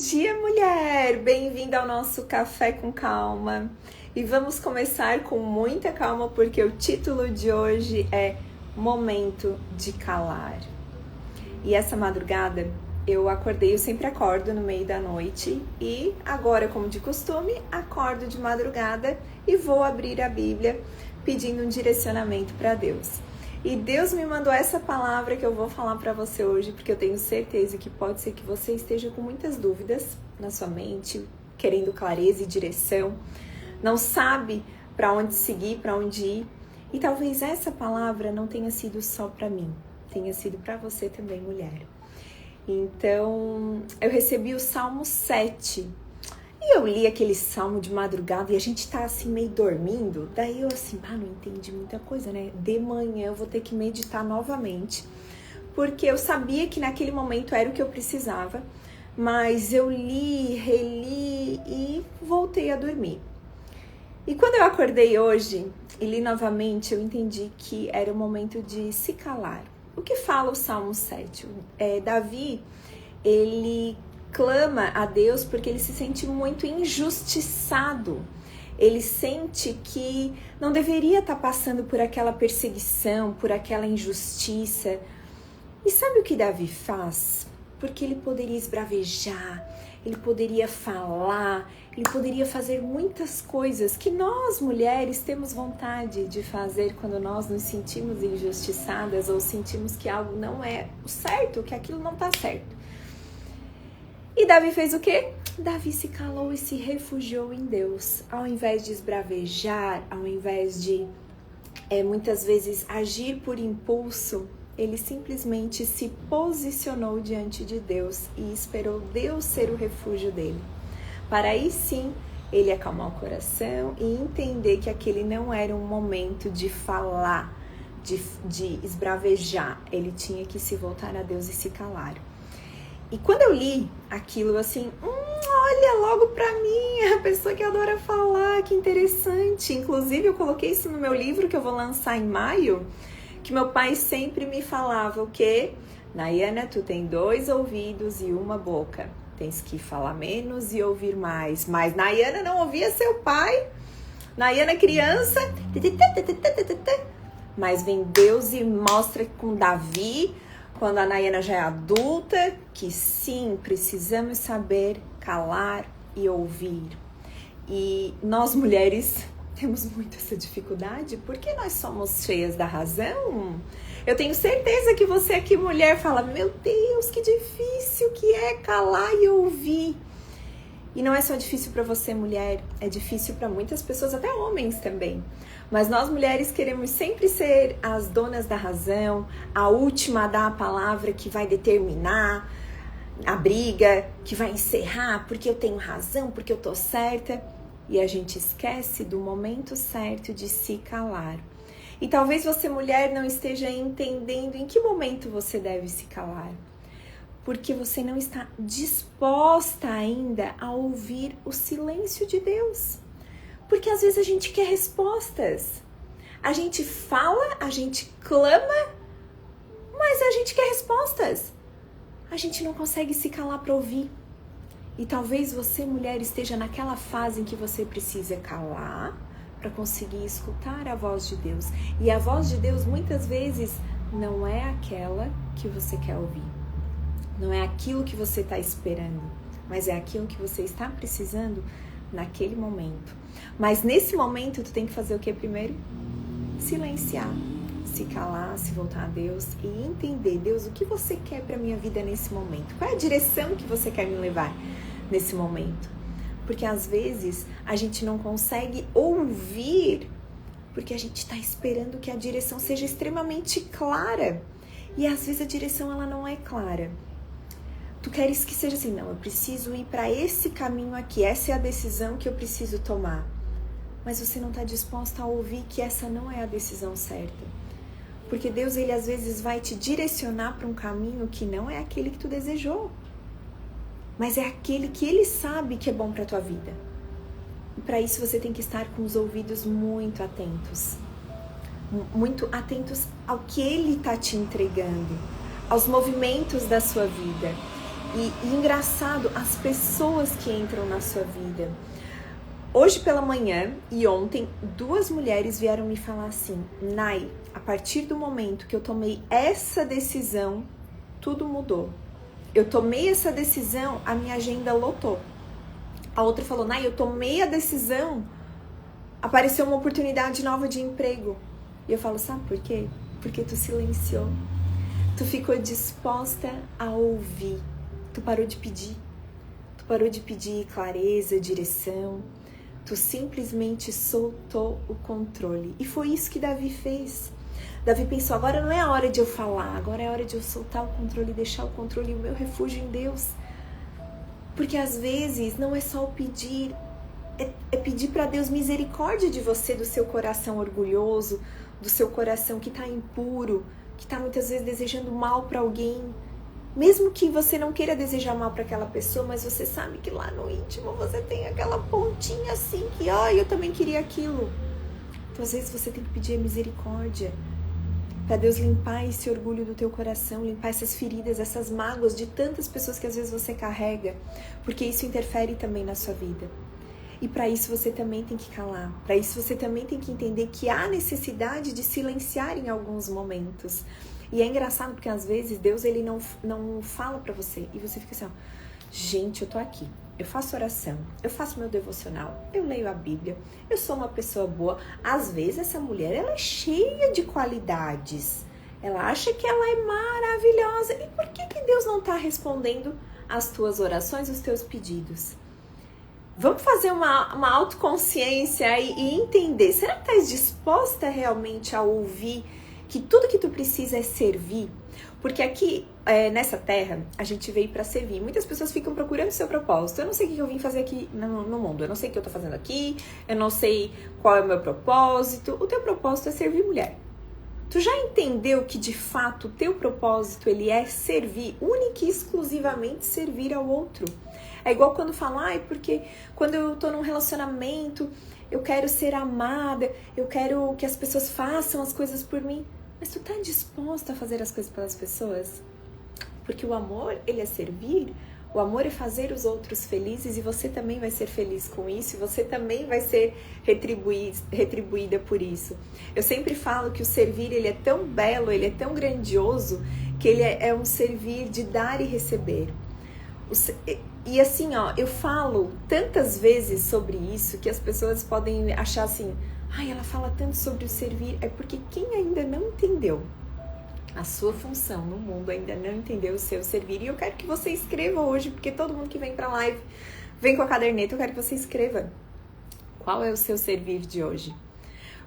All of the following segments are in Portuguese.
dia, mulher! Bem-vinda ao nosso Café com Calma. E vamos começar com muita calma, porque o título de hoje é Momento de Calar. E essa madrugada eu acordei, eu sempre acordo no meio da noite, e agora, como de costume, acordo de madrugada e vou abrir a Bíblia pedindo um direcionamento para Deus. E Deus me mandou essa palavra que eu vou falar para você hoje, porque eu tenho certeza que pode ser que você esteja com muitas dúvidas na sua mente, querendo clareza e direção, não sabe para onde seguir, para onde ir. E talvez essa palavra não tenha sido só para mim, tenha sido para você também, mulher. Então, eu recebi o Salmo 7. E eu li aquele salmo de madrugada e a gente tá assim meio dormindo. Daí eu assim, não entendi muita coisa, né? De manhã eu vou ter que meditar novamente. Porque eu sabia que naquele momento era o que eu precisava. Mas eu li, reli e voltei a dormir. E quando eu acordei hoje e li novamente, eu entendi que era o momento de se calar. O que fala o Salmo 7? Davi, ele clama a Deus porque ele se sente muito injustiçado. Ele sente que não deveria estar passando por aquela perseguição, por aquela injustiça. E sabe o que Davi faz? Porque ele poderia esbravejar, ele poderia falar, ele poderia fazer muitas coisas que nós, mulheres, temos vontade de fazer quando nós nos sentimos injustiçadas ou sentimos que algo não é o certo, que aquilo não está certo. E Davi fez o quê? Davi se calou e se refugiou em Deus. Ao invés de esbravejar, ao invés de muitas vezes agir por impulso, ele simplesmente se posicionou diante de Deus e esperou Deus ser o refúgio dele. Para aí sim, ele acalmar o coração e entender que aquele não era um momento de falar, de esbravejar. Ele tinha que se voltar a Deus e se calar. E quando eu li aquilo assim, olha logo pra mim, a pessoa que adora falar, que interessante. Inclusive eu coloquei isso no meu livro que eu vou lançar em maio, que meu pai sempre me falava o quê? Nayana, tu tem 2 ouvidos e 1 boca. Tens que falar menos e ouvir mais. Mas Nayana não ouvia seu pai. Nayana criança. Mas vem Deus e mostra com Davi, quando a Nayana já é adulta, que sim, precisamos saber calar e ouvir. E nós mulheres temos muito essa dificuldade porque nós somos cheias da razão. Eu tenho certeza que você aqui, mulher, fala, meu Deus, que difícil que é calar e ouvir. E não é só difícil para você, mulher, é difícil para muitas pessoas, até homens também. Mas nós mulheres queremos sempre ser as donas da razão, a última a dar a palavra que vai determinar a briga, que vai encerrar porque eu tenho razão, porque eu tô certa. E a gente esquece do momento certo de se calar. E talvez você, mulher, não esteja entendendo em que momento você deve se calar. Porque você não está disposta ainda a ouvir o silêncio de Deus. Porque às vezes a gente quer respostas. A gente fala, a gente clama, mas a gente quer respostas. A gente não consegue se calar para ouvir. E talvez você, mulher, esteja naquela fase em que você precisa calar para conseguir escutar a voz de Deus. E a voz de Deus muitas vezes não é aquela que você quer ouvir. Não é aquilo que você está esperando, mas é aquilo que você está precisando naquele momento. Mas nesse momento, tu tem que fazer o que primeiro? Silenciar, se calar, se voltar a Deus e entender, Deus, o que você quer para minha vida nesse momento? Qual é a direção que você quer me levar nesse momento? Porque às vezes a gente não consegue ouvir porque a gente está esperando que a direção seja extremamente clara. E às vezes a direção ela não é clara. Tu queres que seja assim, não, eu preciso ir para esse caminho aqui, essa é a decisão que eu preciso tomar. Mas você não está disposta a ouvir que essa não é a decisão certa. Porque Deus, ele às vezes vai te direcionar para um caminho que não é aquele que tu desejou. Mas é aquele que ele sabe que é bom para tua vida. E para isso você tem que estar com os ouvidos muito atentos. Muito atentos ao que ele está te entregando, aos movimentos da sua vida. E engraçado, as pessoas que entram na sua vida. Hoje pela manhã e ontem, 2 mulheres vieram me falar assim: Nai, a partir do momento que eu tomei essa decisão, tudo mudou. Eu tomei essa decisão, a minha agenda lotou. A outra falou: Nai, eu tomei a decisão, apareceu uma oportunidade nova de emprego. E eu falo: sabe por quê? Porque tu silenciou. Tu ficou disposta a ouvir. Tu parou de pedir. Tu parou de pedir clareza, direção. Tu simplesmente soltou o controle. E foi isso que Davi fez. Davi pensou: agora não é a hora de eu falar, agora é a hora de eu soltar o controle e deixar o controle e o meu refúgio em Deus. Porque às vezes não é só o pedir, é pedir para Deus misericórdia de você, do seu coração orgulhoso, do seu coração que está impuro, que está muitas vezes desejando mal para alguém. Mesmo que você não queira desejar mal para aquela pessoa, mas você sabe que lá no íntimo você tem aquela pontinha assim que, eu também queria aquilo. Então às vezes você tem que pedir misericórdia para Deus limpar esse orgulho do teu coração, limpar essas feridas, essas mágoas de tantas pessoas que às vezes você carrega, porque isso interfere também na sua vida. E para isso você também tem que calar, para isso você também tem que entender que há necessidade de silenciar em alguns momentos. E é engraçado porque às vezes Deus ele não fala pra você e você fica assim, gente, eu tô aqui, eu faço oração, eu faço meu devocional, eu leio a Bíblia, eu sou uma pessoa boa. Às vezes essa mulher ela é cheia de qualidades, ela acha que ela é maravilhosa. E por que Deus não tá respondendo as tuas orações, os teus pedidos? Vamos fazer uma autoconsciência e entender, será que estás disposta realmente a ouvir que tudo que tu precisa é servir? Porque aqui, nessa terra, a gente veio para servir. Muitas pessoas ficam procurando o seu propósito. Eu não sei o que eu vim fazer aqui no mundo. Eu não sei o que eu tô fazendo aqui. Eu não sei qual é o meu propósito. O teu propósito é servir mulher. Tu já entendeu que, de fato, o teu propósito, ele é servir, única e exclusivamente servir ao outro? É igual quando falam, porque quando eu tô num relacionamento, eu quero ser amada, eu quero que as pessoas façam as coisas por mim. Mas tu tá disposta a fazer as coisas pelas pessoas? Porque o amor, ele é servir, o amor é fazer os outros felizes e você também vai ser feliz com isso e você também vai ser retribuída por isso. Eu sempre falo que o servir, ele é tão belo, ele é tão grandioso, que ele é um servir de dar e receber. E assim, eu falo tantas vezes sobre isso que as pessoas podem achar assim, ela fala tanto sobre o servir. É porque quem ainda não entendeu a sua função no mundo, ainda não entendeu o seu servir. E eu quero que você escreva hoje, porque todo mundo que vem pra live vem com a caderneta, eu quero que você escreva. Qual é o seu servir de hoje?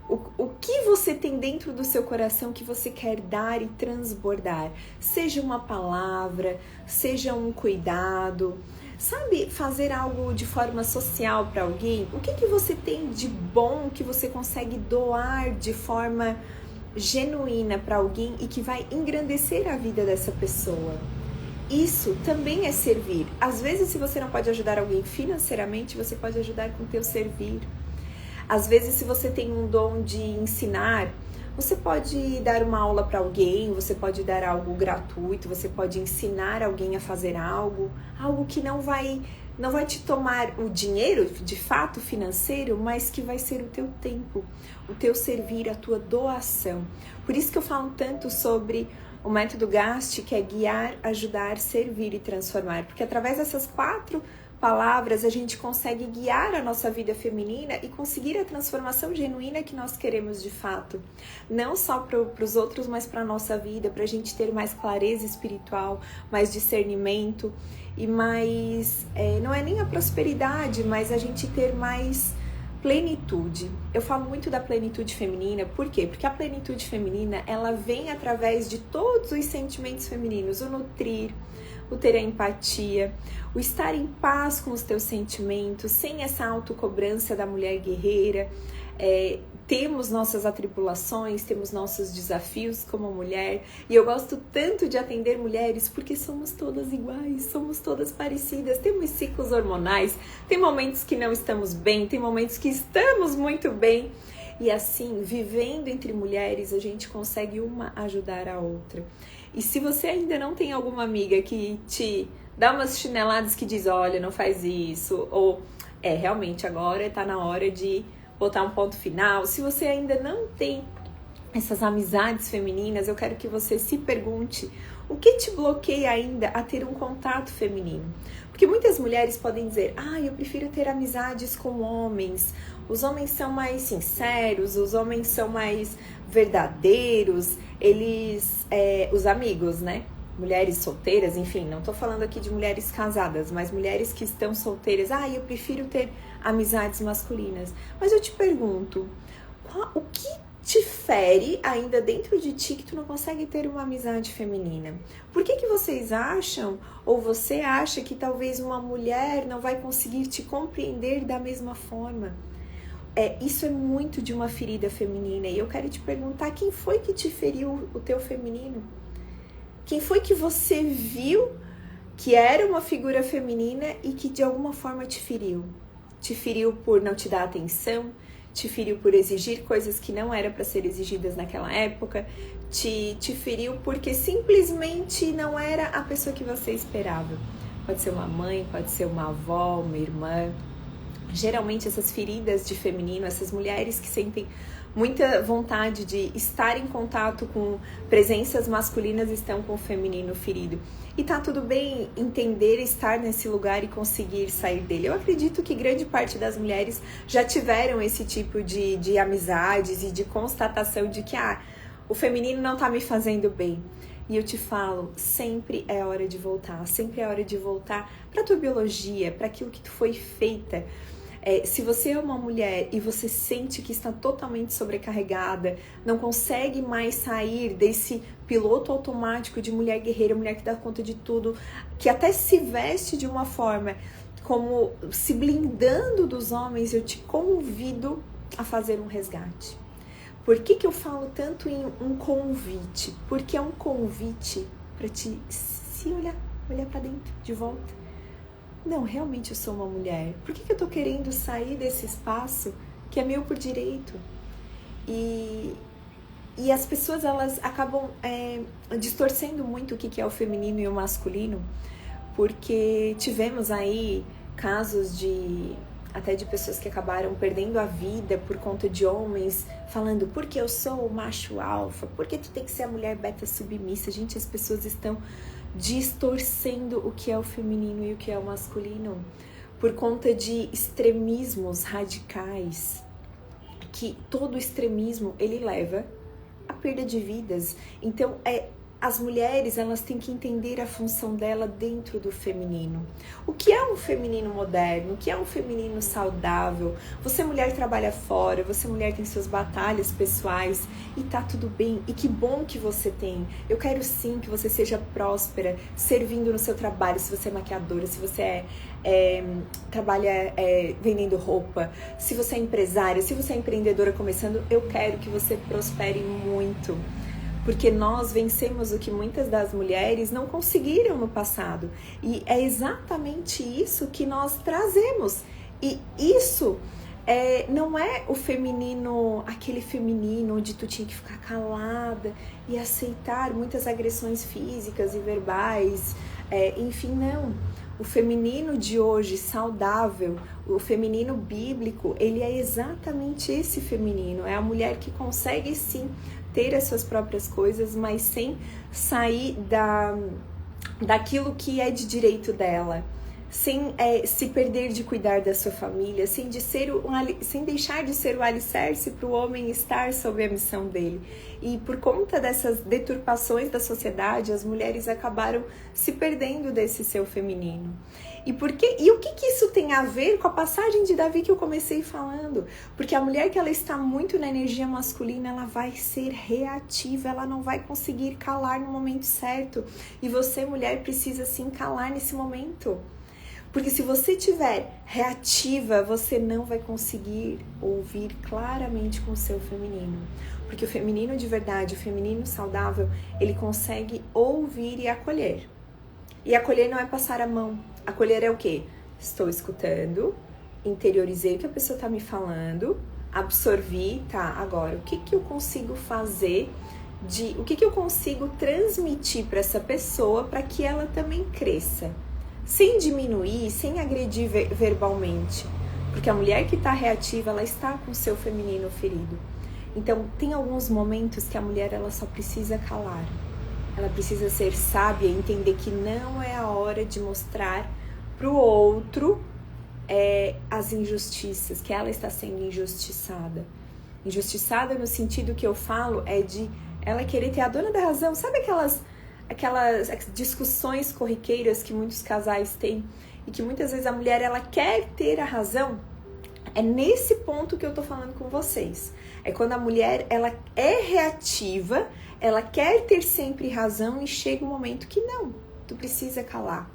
O que você tem dentro do seu coração que você quer dar e transbordar? Seja uma palavra, seja um cuidado, sabe, fazer algo de forma social para alguém? O que você tem de bom que você consegue doar de forma genuína para alguém e que vai engrandecer a vida dessa pessoa? Isso também é servir. Às vezes, se você não pode ajudar alguém financeiramente, você pode ajudar com o teu servir. Às vezes, se você tem um dom de ensinar, você pode dar uma aula para alguém, você pode dar algo gratuito, você pode ensinar alguém a fazer algo que não vai te tomar o dinheiro, de fato, financeiro, mas que vai ser o teu tempo, o teu servir, a tua doação. Por isso que eu falo tanto sobre o método GAST, que é guiar, ajudar, servir e transformar, porque através dessas 4 palavras a gente consegue guiar a nossa vida feminina e conseguir a transformação genuína que nós queremos de fato, não só para os outros, mas para a nossa vida, para a gente ter mais clareza espiritual, mais discernimento e mais, não é nem a prosperidade, mas a gente ter mais plenitude. Eu falo muito da plenitude feminina, por quê? Porque a plenitude feminina, ela vem através de todos os sentimentos femininos, o nutrir, o ter a empatia, o estar em paz com os teus sentimentos, sem essa autocobrança da mulher guerreira. Temos nossas atribulações, temos nossos desafios como mulher, e eu gosto tanto de atender mulheres porque somos todas iguais, somos todas parecidas, temos ciclos hormonais, tem momentos que não estamos bem, tem momentos que estamos muito bem, e assim, vivendo entre mulheres, a gente consegue uma ajudar a outra. E se você ainda não tem alguma amiga que te dá umas chineladas que diz, olha, não faz isso, ou realmente agora tá na hora de botar um ponto final. Se você ainda não tem essas amizades femininas, eu quero que você se pergunte o que te bloqueia ainda a ter um contato feminino. Porque muitas mulheres podem dizer, eu prefiro ter amizades com homens, os homens são mais sinceros, os homens são mais verdadeiros, os amigos, né? Mulheres solteiras, enfim, não tô falando aqui de mulheres casadas, mas mulheres que estão solteiras, eu prefiro ter amizades masculinas. Mas eu te pergunto, o que te fere ainda dentro de ti que tu não consegue ter uma amizade feminina? Por que vocês acham, ou você acha que talvez uma mulher não vai conseguir te compreender da mesma forma? Isso é muito de uma ferida feminina, e eu quero te perguntar, quem foi que te feriu o teu feminino? Quem foi que você viu que era uma figura feminina e que de alguma forma te feriu? Te feriu por não te dar atenção? Te feriu por exigir coisas que não eram para ser exigidas naquela época? Te feriu porque simplesmente não era a pessoa que você esperava? Pode ser uma mãe, pode ser uma avó, uma irmã. Geralmente essas feridas de feminino, essas mulheres que sentem muita vontade de estar em contato com presenças masculinas estão com o feminino ferido. E tá tudo bem entender estar nesse lugar e conseguir sair dele. Eu acredito que grande parte das mulheres já tiveram esse tipo de amizades e de constatação de que o feminino não tá me fazendo bem. E eu te falo, sempre é hora de voltar, sempre é hora de voltar pra tua biologia, para aquilo que tu foi feita. Se você é uma mulher e você sente que está totalmente sobrecarregada, não consegue mais sair desse piloto automático de mulher guerreira, mulher que dá conta de tudo, que até se veste de uma forma como se blindando dos homens, eu te convido a fazer um resgate. Por que eu falo tanto em um convite? Porque é um convite para te se olhar para dentro, de volta. Não, realmente eu sou uma mulher. Por que eu tô querendo sair desse espaço que é meu por direito? E as pessoas, elas acabam distorcendo muito o que é o feminino e o masculino, porque tivemos aí casos até de pessoas que acabaram perdendo a vida por conta de homens falando, porque eu sou o macho alfa, porque tu tem que ser a mulher beta submissa. Gente, as pessoas estão distorcendo o que é o feminino e o que é o masculino por conta de extremismos radicais, que todo extremismo ele leva à perda de vidas. Então as mulheres, elas têm que entender a função dela dentro do feminino. O que é um feminino moderno? O que é um feminino saudável? Você, mulher, trabalha fora, você, mulher, tem suas batalhas pessoais e tá tudo bem. E que bom que você tem. Eu quero sim que você seja próspera, servindo no seu trabalho, se você é maquiadora, se você trabalha vendendo roupa, se você é empresária, se você é empreendedora começando, eu quero que você prospere muito. Porque nós vencemos o que muitas das mulheres não conseguiram no passado. E é exatamente isso que nós trazemos. E isso não é o feminino, aquele feminino onde tu tinha que ficar calada e aceitar muitas agressões físicas e verbais. Enfim, não. O feminino de hoje, saudável, o feminino bíblico, ele é exatamente esse feminino. É a mulher que consegue sim ter as suas próprias coisas, mas sem sair daquilo que é de direito dela, sem se perder de cuidar da sua família, sem deixar de ser o alicerce para o homem estar sob a missão dele. E por conta dessas deturpações da sociedade, as mulheres acabaram se perdendo desse seu feminino. E o que isso tem a ver com a passagem de Davi que eu comecei falando? Porque a mulher que ela está muito na energia masculina, ela vai ser reativa, ela não vai conseguir calar no momento certo. E você, mulher, precisa sim calar nesse momento. Porque se você estiver reativa, você não vai conseguir ouvir claramente com o seu feminino. Porque o feminino de verdade, o feminino saudável, ele consegue ouvir e acolher. E acolher não é passar a mão. Acolher é o quê? Estou escutando, interiorizei o que a pessoa está me falando, absorvi, tá, agora, o que eu consigo fazer, o que eu consigo transmitir para essa pessoa para que ela também cresça. sem diminuir, sem agredir verbalmente. Porque a mulher que está reativa, ela está com o seu feminino ferido. Então, tem alguns momentos que a mulher ela só precisa calar. Ela precisa ser sábia e entender que não é a hora de mostrar para o outro as injustiças, que ela está sendo injustiçada. Injustiçada no sentido que eu falo é de ela querer ter a dona da razão. Sabe aquelas discussões corriqueiras que muitos casais têm e que muitas vezes a mulher ela quer ter a razão? É nesse ponto que eu tô falando com vocês. É quando a mulher ela é reativa, ela quer ter sempre razão e chega um momento que não, tu precisa calar.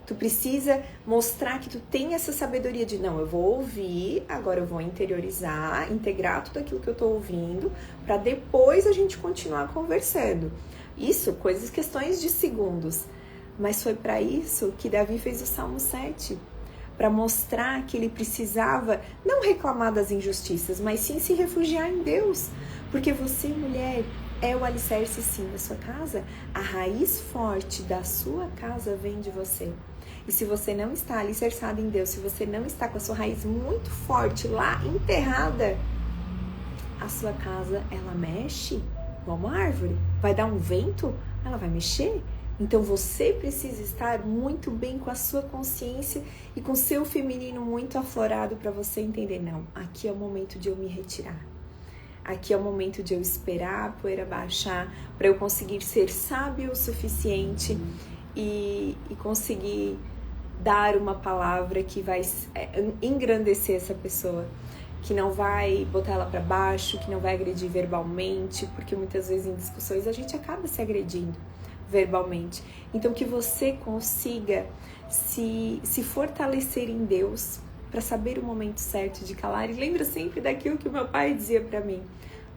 Tu precisa mostrar que tu tem essa sabedoria de não, eu vou ouvir, agora eu vou interiorizar, integrar tudo aquilo que eu tô ouvindo, para depois a gente continuar conversando. Isso, questões de segundos. Mas foi para isso que Davi fez o Salmo 7, para mostrar que ele precisava não reclamar das injustiças, mas sim se refugiar em Deus. Porque você, mulher, é o alicerce sim da sua casa. A raiz forte da sua casa vem de você. E se você não está alicerçada em Deus, se você não está com a sua raiz muito forte lá, enterrada, a sua casa, ela mexe como uma árvore. Vai dar um vento, ela vai mexer. Então você precisa estar muito bem com a sua consciência e com o seu feminino muito aflorado para você entender, não, aqui é o momento de eu me retirar. Aqui é o momento de eu esperar a poeira baixar para eu conseguir ser sábio o suficiente e conseguir dar uma palavra que vai engrandecer essa pessoa, que não vai botar ela para baixo, que não vai agredir verbalmente, porque muitas vezes em discussões a gente acaba se agredindo verbalmente. Então que você consiga se fortalecer em Deus para saber o momento certo de calar. E lembra sempre daquilo que o meu pai dizia para mim: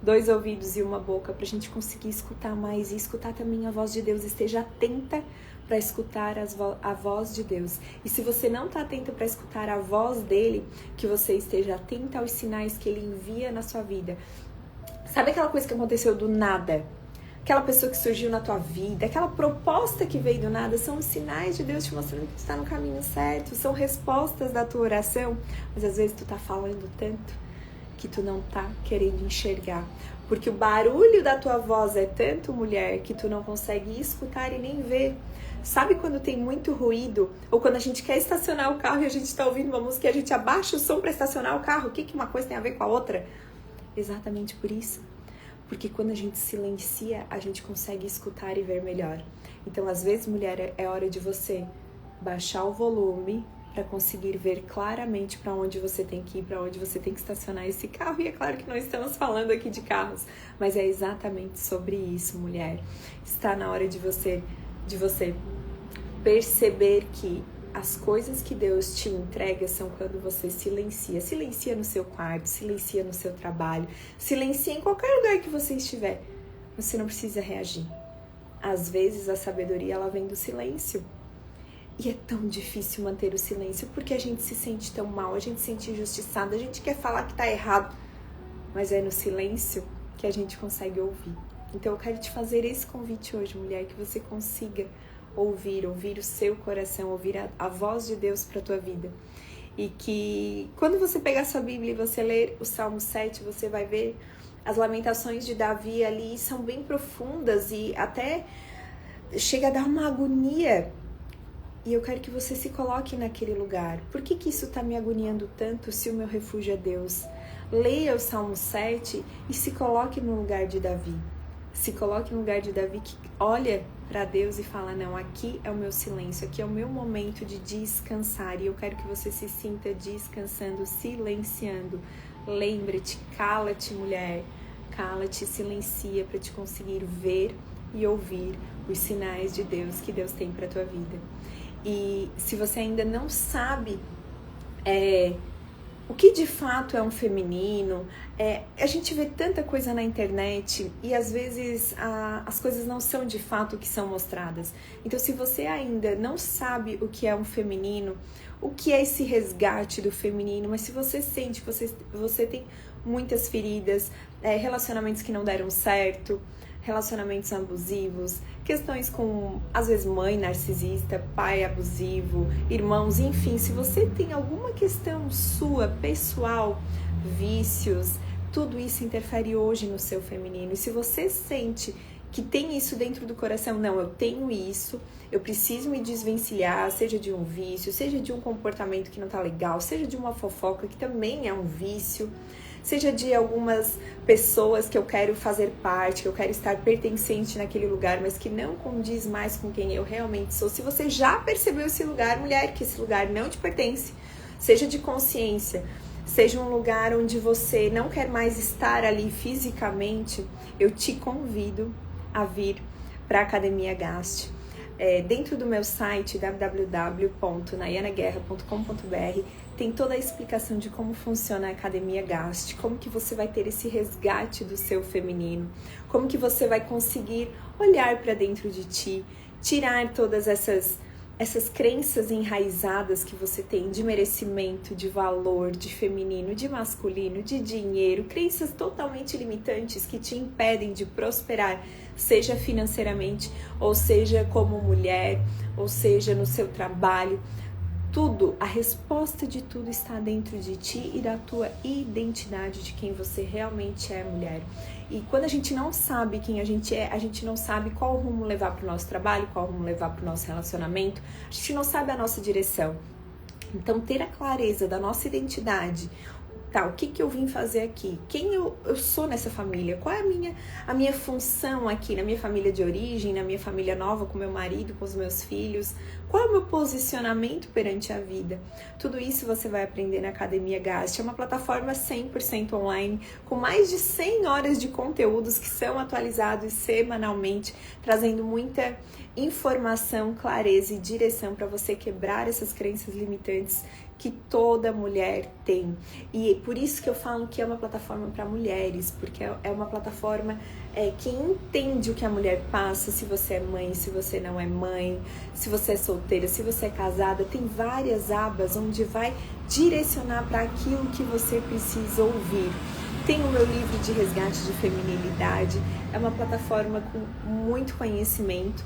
2 ouvidos e 1 boca, para a gente conseguir escutar mais e escutar também a voz de Deus. Esteja atenta para escutar a voz de Deus. E se você não está atenta para escutar a voz dele, que você esteja atenta aos sinais que ele envia na sua vida. Sabe aquela coisa que aconteceu do nada? Aquela pessoa que surgiu na tua vida, aquela proposta que veio do nada, são os sinais de Deus te mostrando que tu está no caminho certo, são respostas da tua oração, mas às vezes tu tá falando tanto que tu não tá querendo enxergar, porque o barulho da tua voz é tanto, mulher, que tu não consegue escutar e nem ver. Sabe quando tem muito ruído, ou quando a gente quer estacionar o carro e a gente tá ouvindo uma música e a gente abaixa o som para estacionar o carro? O que uma coisa tem a ver com a outra? Exatamente por isso. Porque quando a gente silencia, a gente consegue escutar e ver melhor. Então, às vezes, mulher, é hora de você baixar o volume para conseguir ver claramente para onde você tem que ir, para onde você tem que estacionar esse carro. E é claro que não estamos falando aqui de carros, mas é exatamente sobre isso, mulher. Está na hora de você perceber que as coisas que Deus te entrega são quando você silencia. Silencia no seu quarto, silencia no seu trabalho, silencia em qualquer lugar que você estiver. Você não precisa reagir. Às vezes a sabedoria ela vem do silêncio. E é tão difícil manter o silêncio porque a gente se sente tão mal, a gente se sente injustiçada, a gente quer falar que tá errado. Mas é no silêncio que a gente consegue ouvir. Então eu quero te fazer esse convite hoje, mulher, que você consiga ouvir o seu coração, ouvir a voz de Deus para a tua vida. E que quando você pegar sua Bíblia e você ler o Salmo 7, você vai ver as lamentações de Davi ali, são bem profundas e até chega a dar uma agonia. E eu quero que você se coloque naquele lugar. Por que isso está me agoniando tanto se o meu refúgio é Deus? Leia o Salmo 7 e se coloque no lugar de Davi. Se coloque no lugar de Davi que olha para Deus e fala, não, aqui é o meu silêncio, aqui é o meu momento de descansar. E eu quero que você se sinta descansando, silenciando. Lembre-te, cala-te, mulher, cala-te, silencia para te conseguir ver e ouvir os sinais de Deus que Deus tem para a tua vida. E se você ainda não sabe o que de fato é um feminino, a gente vê tanta coisa na internet e às vezes as coisas não são de fato o que são mostradas. Então se você ainda não sabe o que é um feminino, o que é esse resgate do feminino, mas se você sente que você tem muitas feridas, relacionamentos que não deram certo, relacionamentos abusivos, questões com, às vezes, mãe narcisista, pai abusivo, irmãos, enfim, se você tem alguma questão sua, pessoal, vícios, tudo isso interfere hoje no seu feminino. E se você sente que tem isso dentro do coração, não, eu tenho isso, eu preciso me desvencilhar, seja de um vício, seja de um comportamento que não tá legal, seja de uma fofoca que também é um vício, seja de algumas pessoas que eu quero fazer parte, que eu quero estar pertencente naquele lugar, mas que não condiz mais com quem eu realmente sou. Se você já percebeu esse lugar, mulher, que esse lugar não te pertence, seja de consciência, seja um lugar onde você não quer mais estar ali fisicamente, eu te convido a vir para a Academia Gast. Dentro do meu site www.nayanaguerra.com.br tem toda a explicação de como funciona a Academia Gast, como que você vai ter esse resgate do seu feminino, como que você vai conseguir olhar para dentro de ti, tirar todas essas crenças enraizadas que você tem de merecimento, de valor, de feminino, de masculino, de dinheiro, crenças totalmente limitantes que te impedem de prosperar, seja financeiramente, ou seja como mulher, ou seja no seu trabalho. Tudo, a resposta de tudo está dentro de ti e da tua identidade, de quem você realmente é, mulher. E quando a gente não sabe quem a gente é, a gente não sabe qual rumo levar para o nosso trabalho, qual rumo levar para o nosso relacionamento, a gente não sabe a nossa direção. Então, ter a clareza da nossa identidade, tá, o que eu vim fazer aqui? Quem eu sou nessa família? Qual é a minha função aqui na minha família de origem, na minha família nova, com meu marido, com os meus filhos? Qual é o meu posicionamento perante a vida? Tudo isso você vai aprender na Academia Gast. É uma plataforma 100% online, com mais de 100 horas de conteúdos que são atualizados semanalmente, trazendo muita informação, clareza e direção para você quebrar essas crenças limitantes que toda mulher tem. E por isso que eu falo que é uma plataforma para mulheres, porque é uma plataforma que entende o que a mulher passa, se você é mãe, se você não é mãe, se você é solteira, se você é casada, tem várias abas onde vai direcionar para aquilo que você precisa ouvir. Tem o meu livro de resgate de feminilidade, é uma plataforma com muito conhecimento,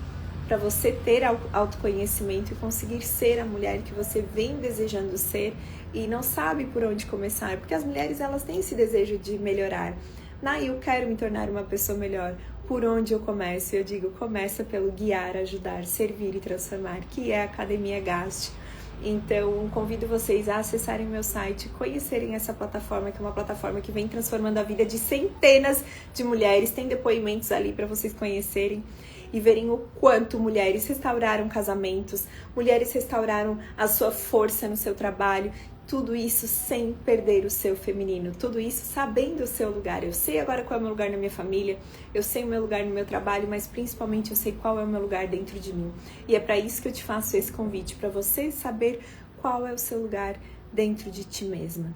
para você ter autoconhecimento e conseguir ser a mulher que você vem desejando ser e não sabe por onde começar, porque as mulheres elas têm esse desejo de melhorar. Eu quero me tornar uma pessoa melhor. Por onde eu começo? Eu digo, começa pelo guiar, ajudar, servir e transformar, que é a Academia Gast. Então, convido vocês a acessarem meu site, conhecerem essa plataforma, que é uma plataforma que vem transformando a vida de centenas de mulheres. Tem depoimentos ali para vocês conhecerem e verem o quanto mulheres restauraram casamentos, mulheres restauraram a sua força no seu trabalho, tudo isso sem perder o seu feminino, tudo isso sabendo o seu lugar. Eu sei agora qual é o meu lugar na minha família, eu sei o meu lugar no meu trabalho, mas principalmente eu sei qual é o meu lugar dentro de mim. E é para isso que eu te faço esse convite, para você saber qual é o seu lugar dentro de ti mesma.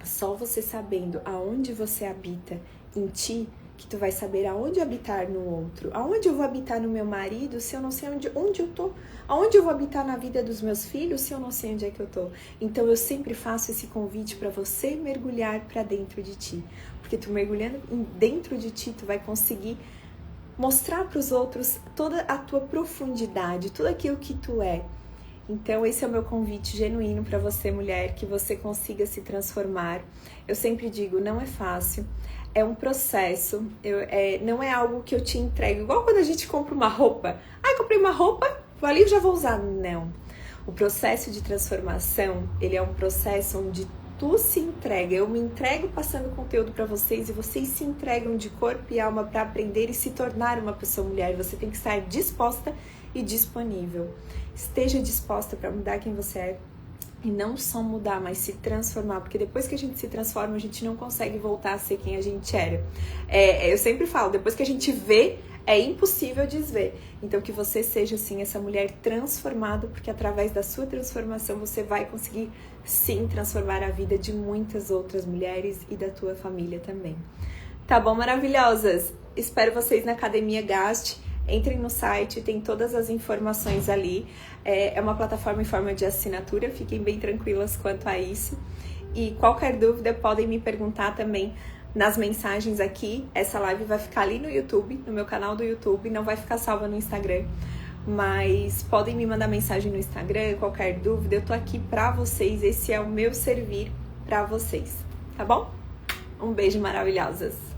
Só você sabendo aonde você habita em ti, que tu vai saber aonde habitar no outro. Aonde eu vou habitar no meu marido se eu não sei onde eu tô? Aonde eu vou habitar na vida dos meus filhos se eu não sei onde é que eu tô? Então eu sempre faço esse convite para você mergulhar para dentro de ti. Porque tu mergulhando dentro de ti, tu vai conseguir mostrar para os outros toda a tua profundidade, tudo aquilo que tu é. Então esse é o meu convite genuíno para você, mulher, que você consiga se transformar. Eu sempre digo, não é fácil. É um processo, não é algo que eu te entrego. Igual quando a gente compra uma roupa. Comprei uma roupa, ali eu já vou usar. Não. O processo de transformação, ele é um processo onde tu se entrega. Eu me entrego passando conteúdo para vocês e vocês se entregam de corpo e alma para aprender e se tornar uma pessoa mulher. Você tem que estar disposta e disponível. Esteja disposta para mudar quem você é. E não só mudar, mas se transformar, porque depois que a gente se transforma, a gente não consegue voltar a ser quem a gente era. Eu sempre falo, depois que a gente vê, é impossível desver. Então que você seja, assim, essa mulher transformada, porque através da sua transformação você vai conseguir, sim, transformar a vida de muitas outras mulheres e da tua família também. Tá bom, maravilhosas? Espero vocês na Academia Gast. Entrem no site, tem todas as informações ali. É uma plataforma em forma de assinatura, fiquem bem tranquilas quanto a isso. E qualquer dúvida podem me perguntar também nas mensagens aqui. Essa live vai ficar ali no YouTube, no meu canal do YouTube, não vai ficar salva no Instagram. Mas podem me mandar mensagem no Instagram, qualquer dúvida, eu tô aqui pra vocês. Esse é o meu servir pra vocês, tá bom? Um beijo, maravilhosas!